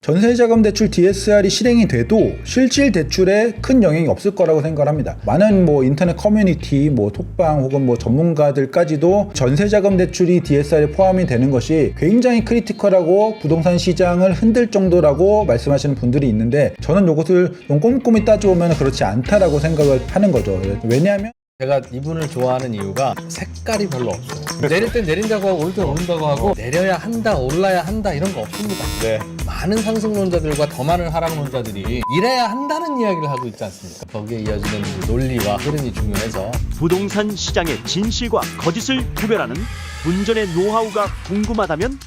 전세자금 대출 DSR이 실행이 돼도 실질 대출에 큰 영향이 없을 거라고 생각을 합니다. 많은 인터넷 커뮤니티, 톡방 혹은 전문가들까지도 전세자금 대출이 DSR에 포함이 되는 것이 굉장히 크리티컬하고 부동산 시장을 흔들 정도라고 말씀하시는 분들이 있는데, 저는 이것을 좀 꼼꼼히 따져보면 그렇지 않다라고 생각을 하는 거죠. 왜냐하면 제가 이분을 좋아하는 이유가 색깔이 별로 없어요. 내릴 땐 내린다고 하고 오를 땐 오른다고 하고 내려야 한다, 올라야 한다 이런 거 없습니다. 네. 많은 상승론자들과 더 많은 하락론자들이 이래야 한다는 이야기를 하고 있지 않습니까? 거기에 이어지는 논리와 흐름이 중요해서 부동산 시장의 진실과 거짓을 구별하는 분전의 노하우가 궁금하다면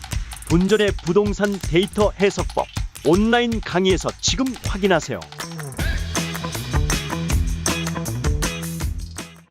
분전의 부동산 데이터 해석법 온라인 강의에서 지금 확인하세요.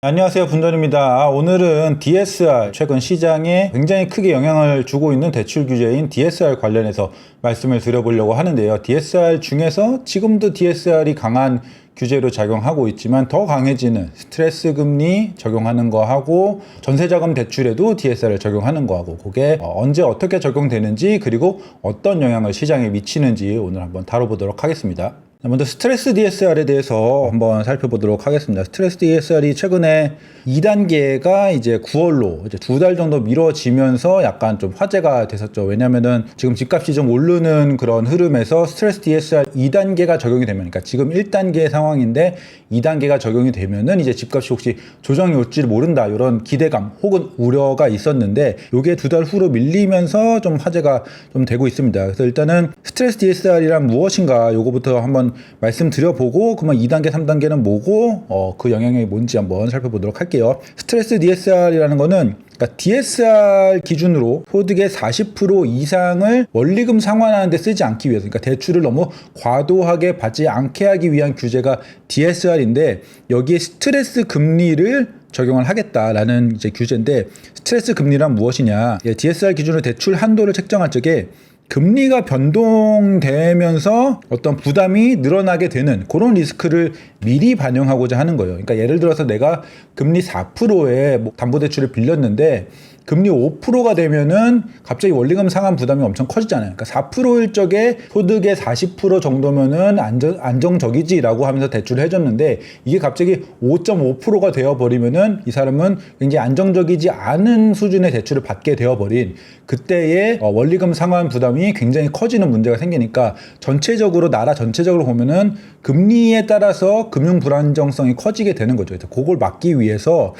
안녕하세요, 분전입니다. 오늘은 DSR, 최근 시장에 굉장히 크게 영향을 주고 있는 대출 규제인 DSR 관련해서 말씀을 드려보려고 하는데요. DSR 중에서 지금도 DSR이 강한 규제로 작용하고 있지만 더 강해지는 스트레스 금리 적용하는 거하고 전세자금 대출에도 DSR을 적용하는 거하고, 그게 언제 어떻게 적용되는지 그리고 어떤 영향을 시장에 미치는지 오늘 한번 다뤄보도록 하겠습니다. 먼저 스트레스 DSR에 대해서 한번 살펴보도록 하겠습니다. 스트레스 DSR이 최근에 2단계가 이제 9월로 이제 2달 정도 미뤄지면서 약간 좀 화제가 됐었죠. 왜냐면은 지금 집값이 좀 오르는 그런 흐름에서 스트레스 DSR 2단계가 적용이 되면, 그러니까 지금 1단계 상황인데 2단계가 적용이 되면은 이제 집값이 혹시 조정이 올지 모른다, 이런 기대감 혹은 우려가 있었는데, 요게 2달 후로 밀리면서 좀 화제가 좀 되고 있습니다. 그래서 일단은 스트레스 DSR이란 무엇인가 요거부터 한번 말씀드려보고, 그러면 2단계, 3단계는 뭐고 그 영향이 뭔지 한번 살펴보도록 할게요. 스트레스 DSR이라는 거는, 그러니까 DSR 기준으로 소득의 40% 이상을 원리금 상환하는 데 쓰지 않기 위해서, 그러니까 대출을 너무 과도하게 받지 않게 하기 위한 규제가 DSR인데, 여기에 스트레스 금리를 적용을 하겠다라는 이제 규제인데, 스트레스 금리란 무엇이냐? DSR 기준으로 대출 한도를 책정할 적에 금리가 변동되면서 어떤 부담이 늘어나게 되는 그런 리스크를 미리 반영하고자 하는 거예요. 그러니까 예를 들어서 내가 금리 4%에 담보대출을 빌렸는데 금리 5%가 되면은 갑자기 원리금 상환 부담이 엄청 커지잖아요. 그러니까 4%일 적에 소득의 40% 정도면은 안정적이지라고 하면서 대출을 해줬는데, 이게 갑자기 5.5%가 되어버리면은 이 사람은 굉장히 안정적이지 않은 수준의 대출을 받게 되어버린, 그때의 원리금 상환 부담이 굉장히 커지는 문제가 생기니까, 전체적으로 나라 전체적으로 보면은 금리에 따라서 금융 불안정성이 커지게 되는 거죠. 그래서 그걸 막기 위해서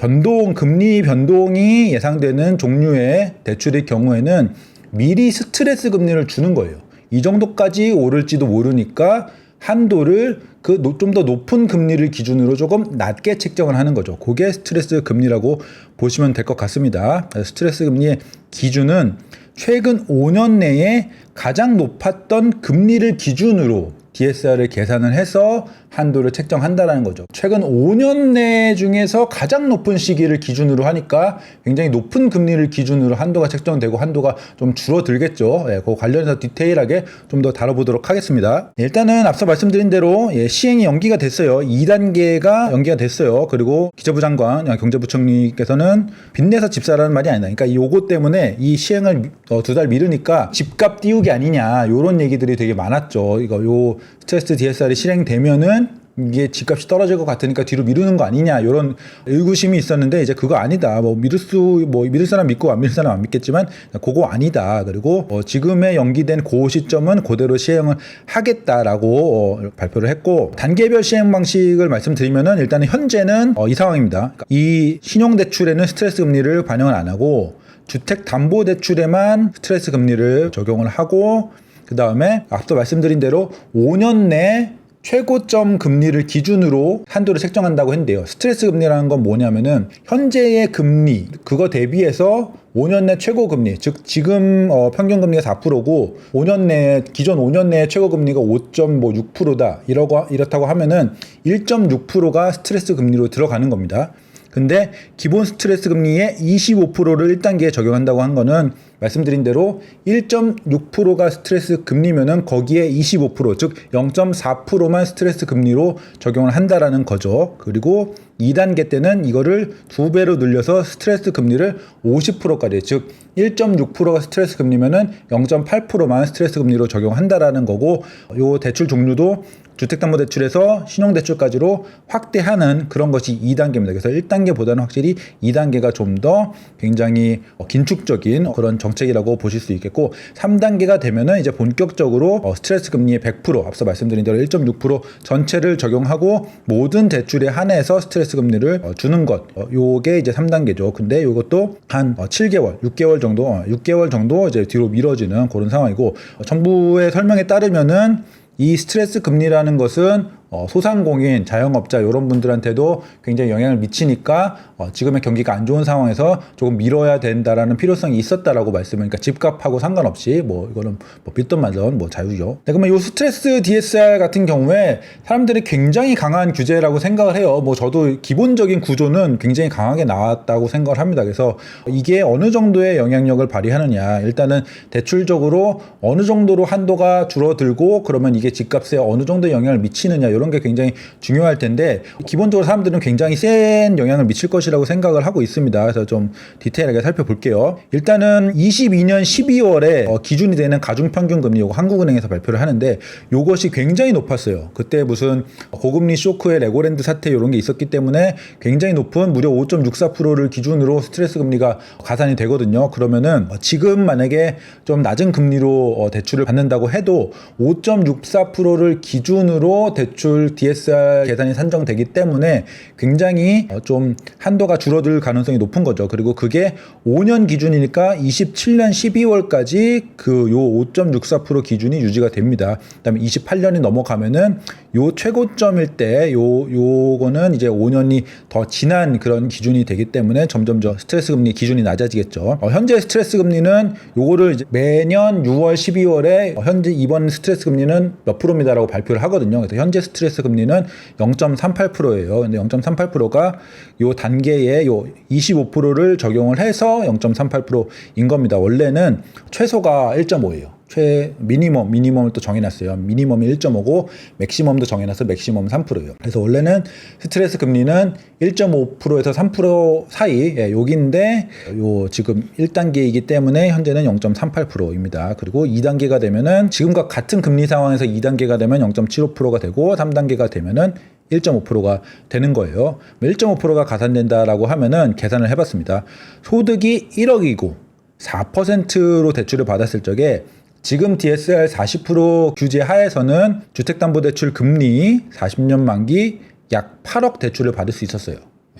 금리 변동이 예상되는 종류의 대출의 경우에는 미리 스트레스 금리를 주는 거예요. 이 정도까지 오를지도 모르니까 한도를 좀 더 높은 금리를 기준으로 조금 낮게 책정을 하는 거죠. 그게 스트레스 금리라고 보시면 될 것 같습니다. 스트레스 금리의 기준은 최근 5년 내에 가장 높았던 금리를 기준으로 DSR을 계산을 해서 한도를 책정한다라는 거죠. 최근 5년 내 중에서 가장 높은 시기를 기준으로 하니까 굉장히 높은 금리를 기준으로 한도가 책정되고 한도가 좀 줄어들겠죠. 그 관련해서 디테일하게 좀 더 다뤄보도록 하겠습니다. 일단은 앞서 말씀드린 대로 시행이 연기가 됐어요. 2단계가 연기가 됐어요. 그리고 기재부 장관, 경제부총리께서는 빚내서 집 사라는 말이 아니다. 그러니까 요거 때문에 이 시행을 2달 미루니까 집값 띄우기 아니냐, 요런 얘기들이 되게 많았죠. 요 스트레스 DSR이 실행되면은 이게 집값이 떨어질 것 같으니까 뒤로 미루는 거 아니냐, 이런 의구심이 있었는데, 이제 그거 아니다. 믿을 사람 믿고 안 믿을 사람 안 믿겠지만 그거 아니다. 그리고 지금의 연기된 그 시점은 그대로 시행을 하겠다라고 발표를 했고, 단계별 시행 방식을 말씀드리면은 일단은 현재는 이 상황입니다. 이 신용대출에는 스트레스 금리를 반영을 안 하고 주택담보대출에만 스트레스 금리를 적용을 하고, 그 다음에 앞서 말씀드린 대로 5년 내 최고점 금리를 기준으로 한도를 책정한다고 했는데요. 스트레스 금리라는 건 뭐냐면은 현재의 금리, 그거 대비해서 5년 내 최고 금리, 즉 지금 평균 금리가 4%고 기존 5년 내 최고 금리가 5.6%다. 이렇다고 하면은 1.6%가 스트레스 금리로 들어가는 겁니다. 근데 기본 스트레스 금리의 25%를 1단계에 적용한다고 한 거는 말씀드린 대로 1.6%가 스트레스 금리면은 거기에 25%, 즉 0.4%만 스트레스 금리로 적용을 한다라는 거죠. 그리고 2단계 때는 이거를 2배로 늘려서 스트레스 금리를 50%까지, 즉 1.6%가 스트레스 금리면은 0.8%만 스트레스 금리로 적용한다라는 거고, 요 대출 종류도 주택담보대출에서 신용대출까지로 확대하는 그런 것이 2단계입니다. 그래서 1단계보다는 확실히 2단계가 좀 더 굉장히 긴축적인 그런 정책이라고 보실 수 있겠고, 3단계가 되면은 이제 본격적으로 스트레스 금리의 100%, 앞서 말씀드린 대로 1.6% 전체를 적용하고 모든 대출에 한해서 스트레스 금리를 주는 것, 요게 이제 3단계죠. 근데 요것도 한 7개월, 6개월 정도 이제 뒤로 미뤄지는 그런 상황이고, 정부의 설명에 따르면은 이 스트레스 금리라는 것은 소상공인, 자영업자 이런 분들한테도 굉장히 영향을 미치니까 지금의 경기가 안 좋은 상황에서 조금 미뤄야 된다라는 필요성이 있었다라고 말씀을, 그러니까 집값하고 상관없이 뭐 이거는 뭐 빚돈 말던 뭐 자유죠. 네, 그러면 이 스트레스 DSR 같은 경우에 사람들이 굉장히 강한 규제라고 생각을 해요. 뭐 저도 기본적인 구조는 굉장히 강하게 나왔다고 생각을 합니다. 그래서 이게 어느 정도의 영향력을 발휘하느냐, 일단은 대출적으로 어느 정도로 한도가 줄어들고 그러면 이게 집값에 어느 정도 영향을 미치느냐, 이런 게 굉장히 중요할 텐데, 기본적으로 사람들은 굉장히 센 영향을 미칠 것이라고 생각을 하고 있습니다. 그래서 좀 디테일하게 살펴볼게요. 일단은 22년 12월에 기준이 되는 가중평균 금리, 요거 한국은행에서 발표를 하는데 요것이 굉장히 높았어요. 그때 무슨 고금리 쇼크의 레고랜드 사태 이런 게 있었기 때문에 굉장히 높은 무려 5.64%를 기준으로 스트레스 금리가 가산이 되거든요. 그러면은 지금 만약에 좀 낮은 금리로 대출을 받는다고 해도 5.64%를 기준으로 대출 DSR 계산이 산정되기 때문에 굉장히 좀 한도가 줄어들 가능성이 높은 거죠. 그리고 그게 5년 기준이니까 27년 12월까지 그 요 5.64% 기준이 유지가 됩니다. 그다음에 28년이 넘어가면은 요 최고점일 때 요거는 이제 5년이 더 지난 그런 기준이 되기 때문에 점점 저 스트레스 금리 기준이 낮아지겠죠. 현재 스트레스 금리는 요거를 이제 매년 6월, 12월에 현재 이번 스트레스 금리는 몇 프로입니다라고 발표를 하거든요. 그래서 현재 스트레스 금리는 0.38%예요. 근데 0.38%가 요 단계에 요 25%를 적용을 해서 0.38%인 겁니다. 원래는 최소가 1.5예요. 미니멈을 또 정해놨어요. 미니멈이 1.5고 맥시멈도 정해놨어요. 맥시멈 3%예요. 그래서 원래는 스트레스 금리는 1.5%에서 3% 사이, 여기인데 요 지금 1단계이기 때문에 현재는 0.38%입니다. 그리고 2단계가 되면은 지금과 같은 금리 상황에서 2단계가 되면 0.75%가 되고 3단계가 되면은 1.5%가 되는 거예요. 1.5%가 가산된다라고 하면은 계산을 해봤습니다. 소득이 1억이고 4%로 대출을 받았을 적에 지금 DSR 40% 규제 하에서는 주택담보대출 금리 40년 만기 약 8억 대출을 받을 수 있었어요.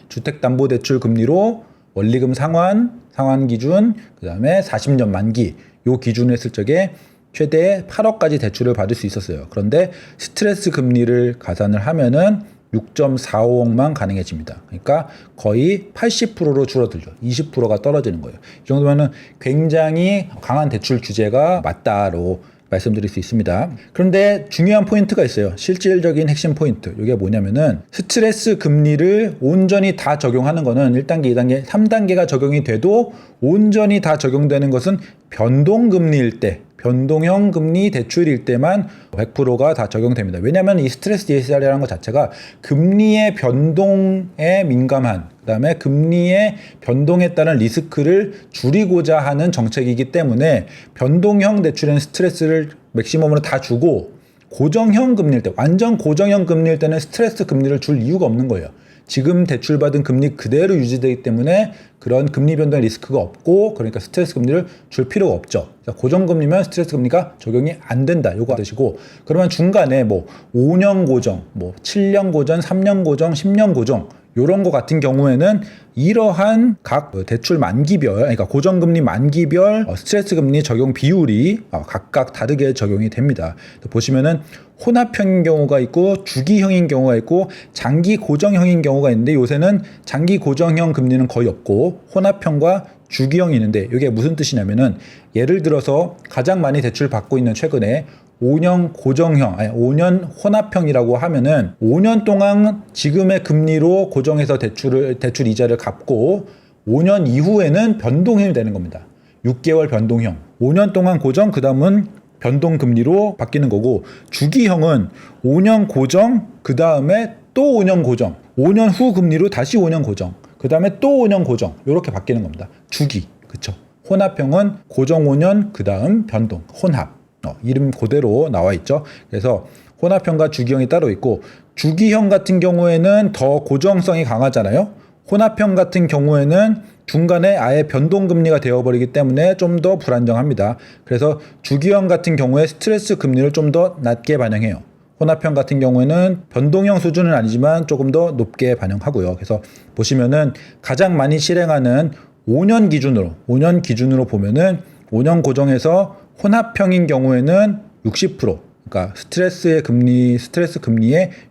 주택담보대출 금리로 원리금 상환 기준, 그 다음에 40년 만기 요 기준을 했을 적에 최대 8억까지 대출을 받을 수 있었어요. 그런데 스트레스 금리를 가산을 하면은 6.45억만 가능해집니다. 그러니까 거의 80%로 줄어들죠. 20%가 떨어지는 거예요. 이 정도면은 굉장히 강한 대출 규제가 맞다로 말씀드릴 수 있습니다. 그런데 중요한 포인트가 있어요. 실질적인 핵심 포인트. 이게 뭐냐면은 스트레스 금리를 온전히 다 적용하는 거는 1단계, 2단계, 3단계가 적용이 돼도 온전히 다 적용되는 것은 변동금리일 때, 변동형 금리 대출일 때만 100%가 다 적용됩니다. 왜냐하면 이 스트레스 DSR이라는 것 자체가 금리의 변동에 민감한, 그 다음에 금리의 변동에 따른 리스크를 줄이고자 하는 정책이기 때문에 변동형 대출에는 스트레스를 맥시멈으로 다 주고, 고정형 금리일 때, 완전 고정형 금리일 때는 스트레스 금리를 줄 이유가 없는 거예요. 지금 대출받은 금리 그대로 유지되기 때문에 그런 금리 변동 리스크가 없고, 그러니까 스트레스 금리를 줄 필요가 없죠. 고정금리면 스트레스 금리가 적용이 안 된다. 요거 뜻이고, 그러면 중간에 뭐 5년 고정, 뭐 7년 고정, 3년 고정, 10년 고정 요런 거 같은 경우에는 이러한 각 대출 만기별, 그러니까 고정금리 만기별 스트레스 금리 적용 비율이 각각 다르게 적용이 됩니다. 보시면은 혼합형인 경우가 있고 주기형인 경우가 있고 장기 고정형인 경우가 있는데, 요새는 장기 고정형 금리는 거의 없고 혼합형과 주기형이 있는데, 이게 무슨 뜻이냐면은 예를 들어서 가장 많이 대출 받고 있는 최근에 5년 고정형, 5년 혼합형이라고 하면은 5년 동안 지금의 금리로 고정해서 대출 이자를 갚고 5년 이후에는 변동형이 되는 겁니다. 6개월 변동형, 5년 동안 고정, 그 다음은 변동금리로 바뀌는 거고, 주기형은 5년 고정, 그 다음에 또 5년 고정, 5년 후 금리로 다시 5년 고정, 그 다음에 또 5년 고정, 이렇게 바뀌는 겁니다. 주기, 그쵸? 혼합형은 고정 5년, 그 다음 변동, 혼합. 이름 그대로 나와 있죠. 그래서 혼합형과 주기형이 따로 있고, 주기형 같은 경우에는 더 고정성이 강하잖아요. 혼합형 같은 경우에는 중간에 아예 변동금리가 되어버리기 때문에 좀 더 불안정합니다. 그래서 주기형 같은 경우에 스트레스 금리를 좀 더 낮게 반영해요. 혼합형 같은 경우에는 변동형 수준은 아니지만 조금 더 높게 반영하고요. 그래서 보시면은 가장 많이 실행하는 5년 기준으로 보면은 5년 고정에서 혼합형인 경우에는 60%, 그러니까 스트레스 금리의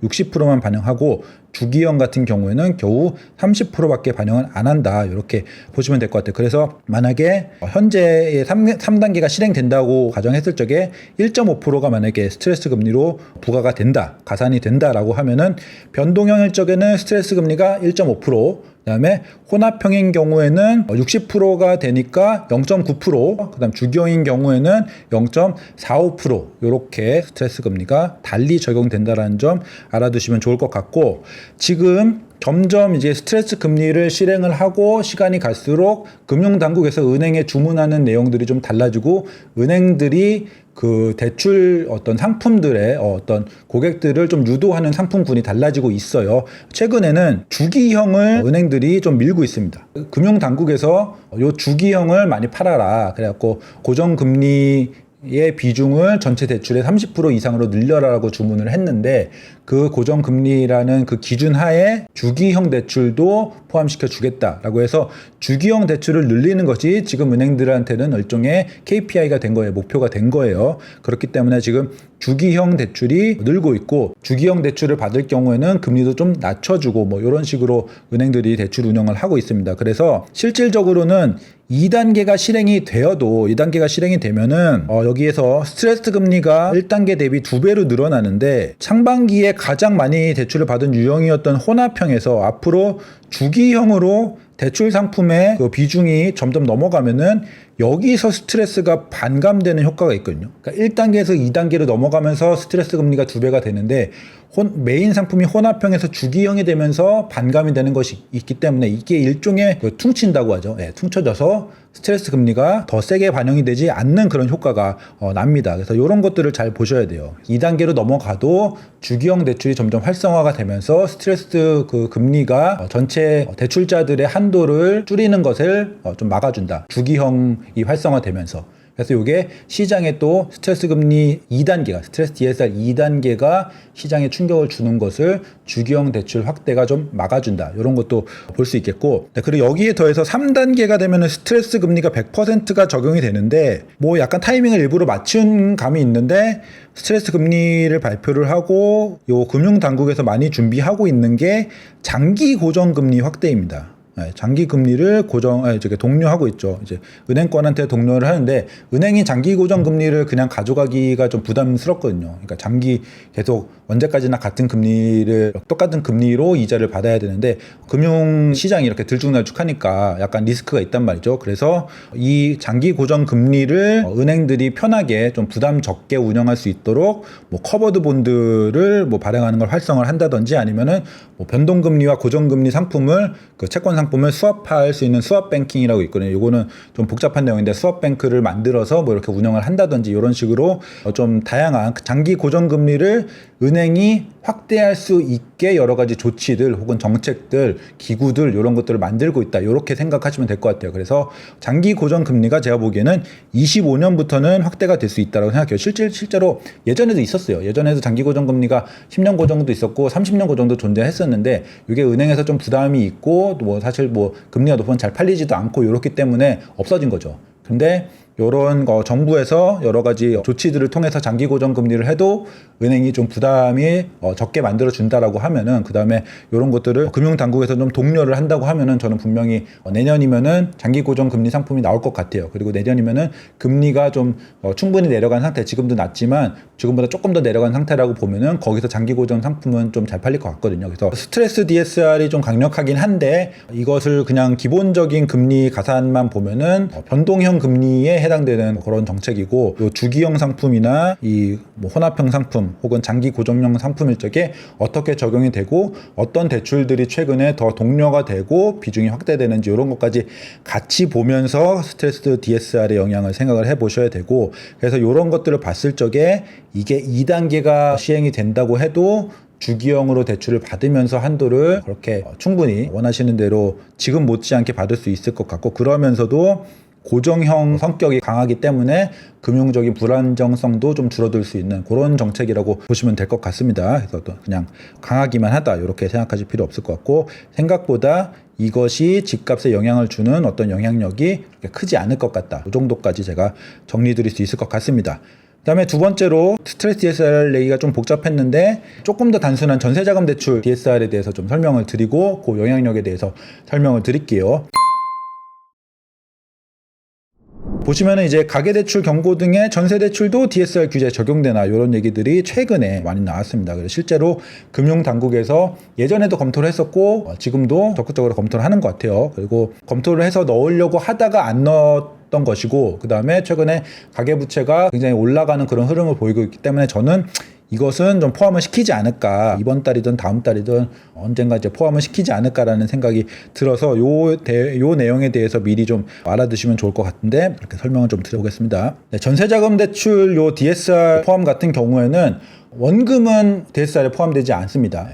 60%만 반영하고, 주기형 같은 경우에는 겨우 30%밖에 반영을 안 한다. 이렇게 보시면 될 것 같아요. 그래서 만약에 현재의 3단계가 실행된다고 가정했을 적에 1.5%가 만약에 스트레스 금리로 부과가 된다, 가산이 된다라고 하면은 변동형일 적에는 스트레스 금리가 1.5%, 그다음에 혼합형인 경우에는 60%가 되니까 0.9%, 그다음 주기형인 경우에는 0.45% 이렇게 스트레스 금리가 달리 적용된다라는 점 알아두시면 좋을 것 같고, 지금 점점 이제 스트레스 금리를 실행을 하고 시간이 갈수록 금융당국에서 은행에 주문하는 내용들이 좀 달라지고, 은행들이 그 대출 어떤 상품들의 어떤 고객들을 좀 유도하는 상품군이 달라지고 있어요. 최근에는 주기형을 은행들이 좀 밀고 있습니다. 금융당국에서 요 주기형을 많이 팔아라. 그래갖고 고정금리의 비중을 전체 대출의 30% 이상으로 늘려라라고 주문을 했는데, 그 고정금리라는 그 기준 하에 주기형 대출도 포함시켜 주겠다라고 해서 주기형 대출을 늘리는 것이 지금 은행들한테는 일종의 KPI가 된 거예요. 목표가 된 거예요. 그렇기 때문에 지금 주기형 대출이 늘고 있고, 주기형 대출을 받을 경우에는 금리도 좀 낮춰주고 뭐 이런 식으로 은행들이 대출 운영을 하고 있습니다. 그래서 실질적으로는 2단계가 실행이 되어도, 2단계가 실행이 되면은 여기에서 스트레스 금리가 1단계 대비 2배로 늘어나는데, 상반기에 가장 많이 대출을 받은 유형이었던 혼합형에서 앞으로 주기형으로 대출 상품의 그 비중이 점점 넘어가면은 여기서 스트레스가 반감되는 효과가 있거든요. 그러니까 1단계에서 2단계로 넘어가면서 스트레스 금리가 2배가 되는데, 메인 상품이 혼합형에서 주기형이 되면서 반감이 되는 것이 있기 때문에 이게 일종의 그 퉁친다고 하죠. 네, 퉁쳐져서 스트레스 금리가 더 세게 반영이 되지 않는 그런 효과가 납니다. 그래서 이런 것들을 잘 보셔야 돼요. 2단계로 넘어가도 주기형 대출이 점점 활성화가 되면서 스트레스 그 금리가 전체 대출자들의 한도를 줄이는 것을 좀 막아준다. 주기형이 활성화되면서. 그래서 이게 시장에 또 스트레스 금리 2단계가, 스트레스 DSR 2단계가 시장에 충격을 주는 것을 주기형 대출 확대가 좀 막아준다. 이런 것도 볼 수 있겠고, 그리고 여기에 더해서 3단계가 되면 스트레스 금리가 100%가 적용이 되는데, 뭐 약간 타이밍을 일부러 맞춘 감이 있는데, 스트레스 금리를 발표를 하고 요 금융당국에서 많이 준비하고 있는 게 장기 고정금리 확대입니다. 장기 금리를 독려하고 있죠. 이제 은행권한테 독려를 하는데, 은행이 장기 고정 금리를 그냥 가져가기가 좀 부담스럽거든요. 그러니까 장기 계속 언제까지나 똑같은 금리로 이자를 받아야 되는데, 금융 시장이 이렇게 들쭉날쭉하니까 약간 리스크가 있단 말이죠. 그래서 이 장기 고정 금리를 은행들이 편하게 좀 부담 적게 운영할 수 있도록 뭐 커버드 본드를 뭐 발행하는 걸 활성화를 한다든지, 아니면은 뭐 변동금리와 고정금리 상품을 그 채권 상품을 수합할 수 있는 수합 뱅킹이라고 있거든요. 이거는 좀 복잡한 내용인데, 수합 뱅크를 만들어서 뭐 이렇게 운영을 한다든지, 이런 식으로 좀 다양한 장기 고정 금리를 은행이 확대할 수 있게 여러 가지 조치들 혹은 정책들, 기구들, 이런 것들을 만들고 있다. 이렇게 생각하시면 될 것 같아요. 그래서 장기 고정 금리가 제가 보기에는 25년부터는 확대가 될 수 있다고 생각해요. 실제로 예전에도 있었어요. 예전에도 장기 고정 금리가 10년 고정도 있었고 30년 고정도 존재했었는데, 이게 은행에서 좀 부담이 있고 뭐 사실 뭐 금리가 높으면 잘 팔리지도 않고 이렇기 때문에 없어진 거죠. 근데 이런 정부에서 여러 가지 조치들을 통해서 장기 고정 금리를 해도 은행이 좀 부담이 적게 만들어 준다라고 하면은, 그다음에 이런 것들을 금융 당국에서 좀 독려를 한다고 하면은 저는 분명히 내년이면은 장기 고정 금리 상품이 나올 것 같아요. 그리고 내년이면은 금리가 좀 충분히 내려간 상태, 지금도 낮지만 지금보다 조금 더 내려간 상태라고 보면은 거기서 장기 고정 상품은 좀 잘 팔릴 것 같거든요. 그래서 스트레스 DSR이 좀 강력하긴 한데 이것을 그냥 기본적인 금리 가산만 보면은 변동형 금리에 해당되는 그런 정책이고, 요 주기형 상품이나 뭐 혼합형 상품 혹은 장기 고정형 상품일 적에 어떻게 적용이 되고 어떤 대출들이 최근에 더 독려가 되고 비중이 확대되는지 이런 것까지 같이 보면서 스트레스 DSR의 영향을 생각을 해보셔야 되고, 그래서 이런 것들을 봤을 적에 이게 2단계가 시행이 된다고 해도 주기형으로 대출을 받으면서 한도를 그렇게 충분히 원하시는 대로 지금 못지않게 받을 수 있을 것 같고, 그러면서도 고정형 성격이 강하기 때문에 금융적인 불안정성도 좀 줄어들 수 있는 그런 정책이라고 보시면 될 것 같습니다. 그래서 또 그냥 강하기만 하다 이렇게 생각하실 필요 없을 것 같고, 생각보다 이것이 집값에 영향을 주는 어떤 영향력이 그렇게 크지 않을 것 같다. 이 정도까지 제가 정리 드릴 수 있을 것 같습니다. 그 다음에 두 번째로 스트레스 DSR 얘기가 좀 복잡했는데 조금 더 단순한 전세자금 대출 DSR에 대해서 좀 설명을 드리고 그 영향력에 대해서 설명을 드릴게요. 보시면은 이제 가계대출 경고 등의 전세대출도 DSR 규제에 적용되나 이런 얘기들이 최근에 많이 나왔습니다. 그래서 실제로 금융당국에서 예전에도 검토를 했었고 지금도 적극적으로 검토를 하는 것 같아요. 그리고 검토를 해서 넣으려고 하다가 안 넣었던 것이고, 그 다음에 최근에 가계부채가 굉장히 올라가는 그런 흐름을 보이고 있기 때문에 저는 이것은 좀 포함을 시키지 않을까, 이번 달이든 다음 달이든 언젠가 이제 포함을 시키지 않을까라는 생각이 들어서 요 내용에 대해서 미리 좀 알아두시면 좋을 것 같은데 이렇게 설명을 좀 드려보겠습니다. 네, 전세자금 대출 요 DSR 포함 같은 경우에는 원금은 DSR에 포함되지 않습니다.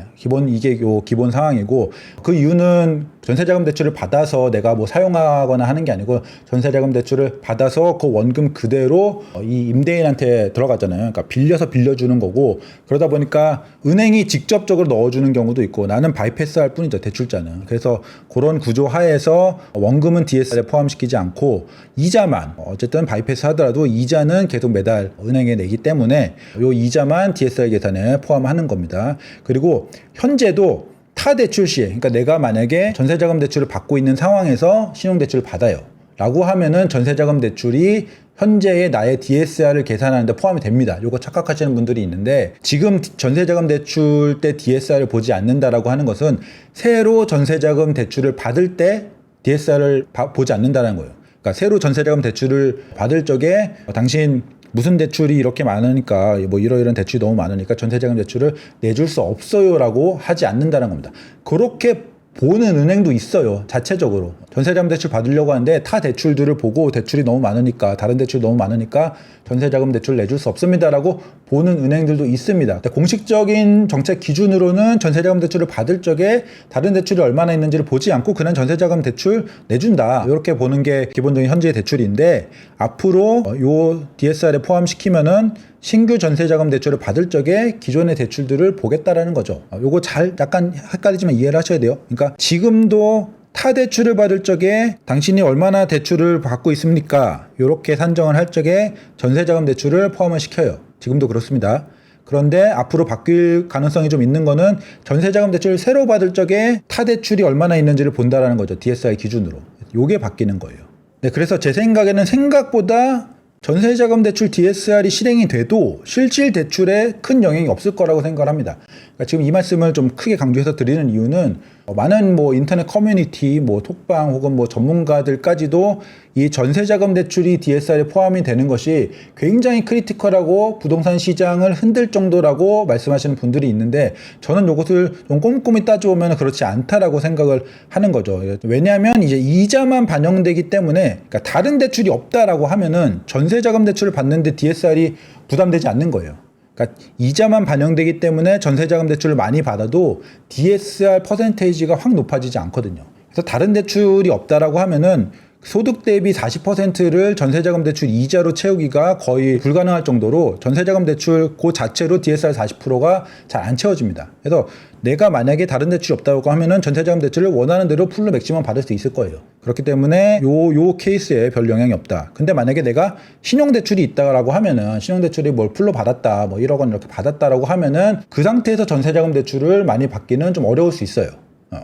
이게 기본 상황이고, 그 이유는 전세자금 대출을 받아서 내가 뭐 사용하거나 하는 게 아니고 전세자금 대출을 받아서 그 원금 그대로 이 임대인한테 들어가잖아요. 그러니까 빌려주는 거고, 그러다 보니까 은행이 직접적으로 넣어주는 경우도 있고 나는 바이패스 할 뿐이죠, 대출자는. 그래서 그런 구조 하에서 원금은 DSR에 포함시키지 않고 이자만, 어쨌든 바이패스 하더라도 이자는 계속 매달 은행에 내기 때문에 요 이자만 DSR 계산에 포함하는 겁니다. 그리고 현재도 타 대출 시에, 그러니까 내가 만약에 전세자금 대출을 받고 있는 상황에서 신용대출을 받아요 라고 하면은 전세자금 대출이 현재의 나의 DSR을 계산하는데 포함이 됩니다. 요거 착각하시는 분들이 있는데, 지금 전세자금 대출 때 DSR을 보지 않는다라고 하는 것은 새로 전세자금 대출을 받을 때 DSR을 보지 않는다는 거예요. 그러니까 새로 전세자금 대출을 받을 적에 당신 무슨 대출이 이렇게 많으니까, 뭐 이러이러한 대출이 너무 많으니까 전세자금 대출을 내줄 수 없어요라고 하지 않는다는 겁니다. 그렇게 보는 은행도 있어요. 자체적으로 전세자금 대출 받으려고 하는데 타 대출들을 보고 대출이 너무 많으니까, 다른 대출이 너무 많으니까 전세자금 대출 내줄 수 없습니다라고 보는 은행들도 있습니다. 공식적인 정책 기준으로는 전세자금 대출을 받을 적에 다른 대출이 얼마나 있는지를 보지 않고 그냥 전세자금 대출 내준다, 이렇게 보는 게 기본적인 현재의 대출인데, 앞으로 요 DSR에 포함시키면은 신규 전세자금 대출을 받을 적에 기존의 대출들을 보겠다라는 거죠. 요거 약간 헷갈리지만 이해를 하셔야 돼요. 그러니까 지금도 타 대출을 받을 적에 당신이 얼마나 대출을 받고 있습니까? 이렇게 산정을 할 적에 전세자금 대출을 포함을 시켜요. 지금도 그렇습니다. 그런데 앞으로 바뀔 가능성이 좀 있는 거는 전세자금 대출을 새로 받을 적에 타 대출이 얼마나 있는지를 본다라는 거죠. DSR 기준으로. 요게 바뀌는 거예요. 네, 그래서 제 생각에는 생각보다 전세자금 대출 DSR이 실행이 돼도 실질 대출에 큰 영향이 없을 거라고 생각을 합니다. 그러니까 지금 이 말씀을 좀 크게 강조해서 드리는 이유는 많은 뭐 인터넷 커뮤니티, 뭐 톡방 혹은 뭐 전문가들까지도 이 전세자금 대출이 DSR에 포함이 되는 것이 굉장히 크리티컬하고 부동산 시장을 흔들 정도라고 말씀하시는 분들이 있는데, 저는 이것을 좀 꼼꼼히 따져보면 그렇지 않다라고 생각을 하는 거죠. 왜냐하면 이제 이자만 반영되기 때문에, 그러니까 다른 대출이 없다라고 하면은 전세자금 대출을 받는데 DSR이 부담되지 않는 거예요. 그러니까 이자만 반영되기 때문에 전세자금 대출을 많이 받아도 DSR 퍼센테이지가 확 높아지지 않거든요. 그래서 다른 대출이 없다라고 하면은 소득 대비 40%를 전세자금 대출 이자로 채우기가 거의 불가능할 정도로 전세자금 대출 그 자체로 DSR 40%가 잘 안 채워집니다. 그래서 내가 만약에 다른 대출이 없다고 하면은 전세자금 대출을 원하는 대로 풀로 맥시멈 받을 수 있을 거예요. 그렇기 때문에 요 케이스에 별 영향이 없다. 근데 만약에 내가 신용대출이 있다라고 하면은 신용대출이 뭘 풀로 받았다, 뭐 1억 원 이렇게 받았다라고 하면은 그 상태에서 전세자금 대출을 많이 받기는 좀 어려울 수 있어요.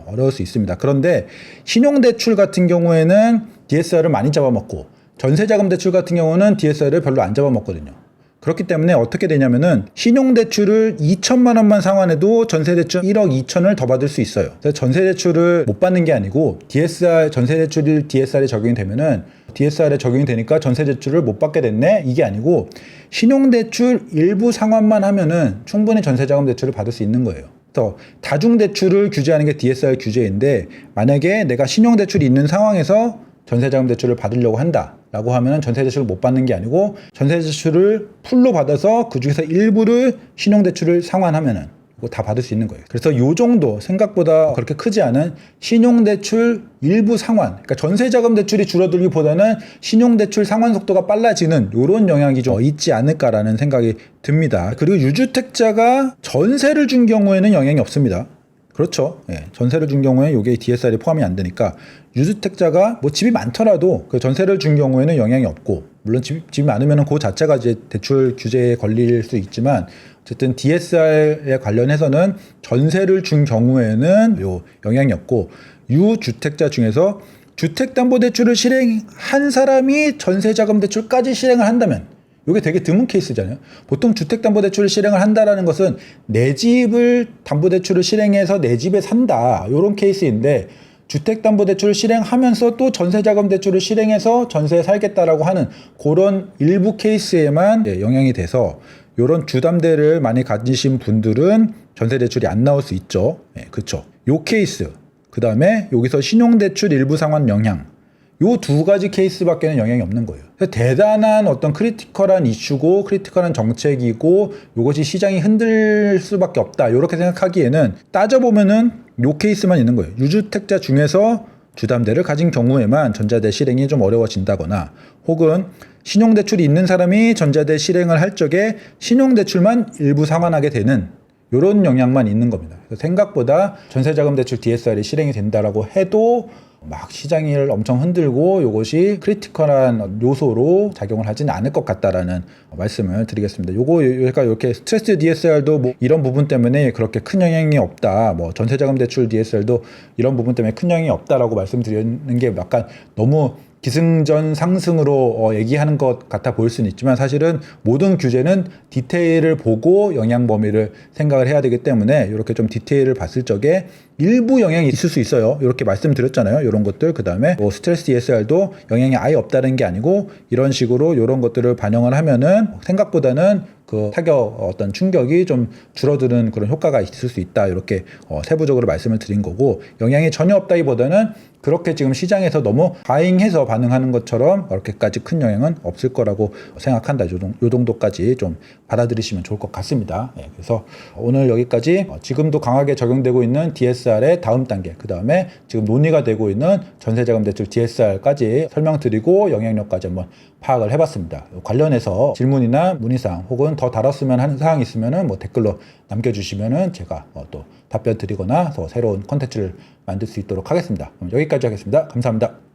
어려울 수 있습니다. 그런데 신용대출 같은 경우에는 DSR을 많이 잡아먹고 전세자금 대출 같은 경우는 DSR을 별로 안 잡아먹거든요. 그렇기 때문에 어떻게 되냐면은 신용대출을 2천만 원만 상환해도 전세대출 1억 2천을 더 받을 수 있어요. 그래서 전세대출을 못 받는 게 아니고 DSR, 전세대출이 DSR에 적용이 되면은 DSR에 적용이 되니까 전세대출을 못 받게 됐네? 이게 아니고 신용대출 일부 상환만 하면은 충분히 전세자금 대출을 받을 수 있는 거예요. 그래서 다중대출을 규제하는 게 DSR 규제인데 만약에 내가 신용대출이 있는 상황에서 전세자금 대출을 받으려고 한다라고 하면 전세대출을 못 받는 게 아니고 전세대출을 풀로 받아서 그중에서 일부를 신용대출을 상환하면은 이거 다 받을 수 있는 거예요. 그래서 요 정도 생각보다 그렇게 크지 않은 신용대출 일부 상환, 그러니까 전세자금 대출이 줄어들기보다는 신용대출 상환 속도가 빨라지는 이런 영향이 좀 있지 않을까라는 생각이 듭니다. 그리고 유주택자가 전세를 준 경우에는 영향이 없습니다. 그렇죠. 예, 전세를 준 경우에 이게 DSR이 포함이 안 되니까 유주택자가 뭐 집이 많더라도 그 전세를 준 경우에는 영향이 없고 물론 집이 많으면 그 자체가 이제 대출 규제에 걸릴 수 있지만 어쨌든 DSR에 관련해서는 전세를 준 경우에는 요 영향이 없고 유주택자 중에서 주택담보대출을 실행한 사람이 전세자금대출까지 실행을 한다면 이게 되게 드문 케이스잖아요. 보통 주택담보대출을 실행을 한다라는 것은 내 집을 담보대출을 실행해서 내 집에 산다 이런 케이스인데 주택담보대출을 실행하면서 또 전세자금대출을 실행해서 전세에 살겠다라고 하는 그런 일부 케이스에만 영향이 돼서 이런 주담대를 많이 가지신 분들은 전세대출이 안 나올 수 있죠. 네, 그렇죠. 요 케이스 그 다음에 여기서 신용대출 일부 상환 영향 요 두 가지 케이스밖에는 영향이 없는 거예요. 대단한 어떤 크리티컬한 이슈고 크리티컬한 정책이고 이것이 시장이 흔들 수밖에 없다 이렇게 생각하기에는 따져보면은 요 케이스만 있는 거예요. 유주택자 중에서 주담대를 가진 경우에만 전자대 실행이 좀 어려워진다거나 혹은 신용대출이 있는 사람이 전자대 실행을 할 적에 신용대출만 일부 상환하게 되는 이런 영향만 있는 겁니다. 생각보다 전세자금 대출 DSR이 실행이 된다라고 해도 막 시장을 엄청 흔들고 이것이 크리티컬한 요소로 작용을 하지는 않을 것 같다라는 말씀을 드리겠습니다. 그러니까 이렇게 스트레스 DSR도 뭐 이런 부분 때문에 그렇게 큰 영향이 없다. 뭐 전세자금 대출 DSR도 이런 부분 때문에 큰 영향이 없다라고 말씀드리는 게 약간 너무 기승전 상승으로 얘기하는 것 같아 보일 수는 있지만 사실은 모든 규제는 디테일을 보고 영향 범위를 생각을 해야 되기 때문에 이렇게 좀 디테일을 봤을 적에 일부 영향이 있을 수 있어요. 이렇게 말씀드렸잖아요. 이런 것들 그 다음에 뭐 스트레스 DSR도 영향이 아예 없다는 게 아니고 이런 식으로 이런 것들을 반영을 하면은 생각보다는 그 타격 어떤 충격이 좀 줄어드는 그런 효과가 있을 수 있다. 이렇게 세부적으로 말씀을 드린 거고 영향이 전혀 없다기보다는 그렇게 지금 시장에서 너무 과잉해서 반응하는 것처럼 그렇게까지 큰 영향은 없을 거라고 생각한다. 요 정도까지 좀 받아들이시면 좋을 것 같습니다. 네, 그래서 오늘 여기까지 지금도 강하게 적용되고 있는 DSR의 다음 단계, 그 다음에 지금 논의가 되고 있는 전세자금 대출 DSR까지 설명드리고 영향력까지 한번 파악을 해봤습니다. 관련해서 질문이나 문의사항 혹은 더 다뤘으면 하는 사항이 있으면 뭐 댓글로 남겨주시면 제가 또 답변 드리거나 더 새로운 콘텐츠를 만들 수 있도록 하겠습니다. 그럼 여기까지 하겠습니다. 감사합니다.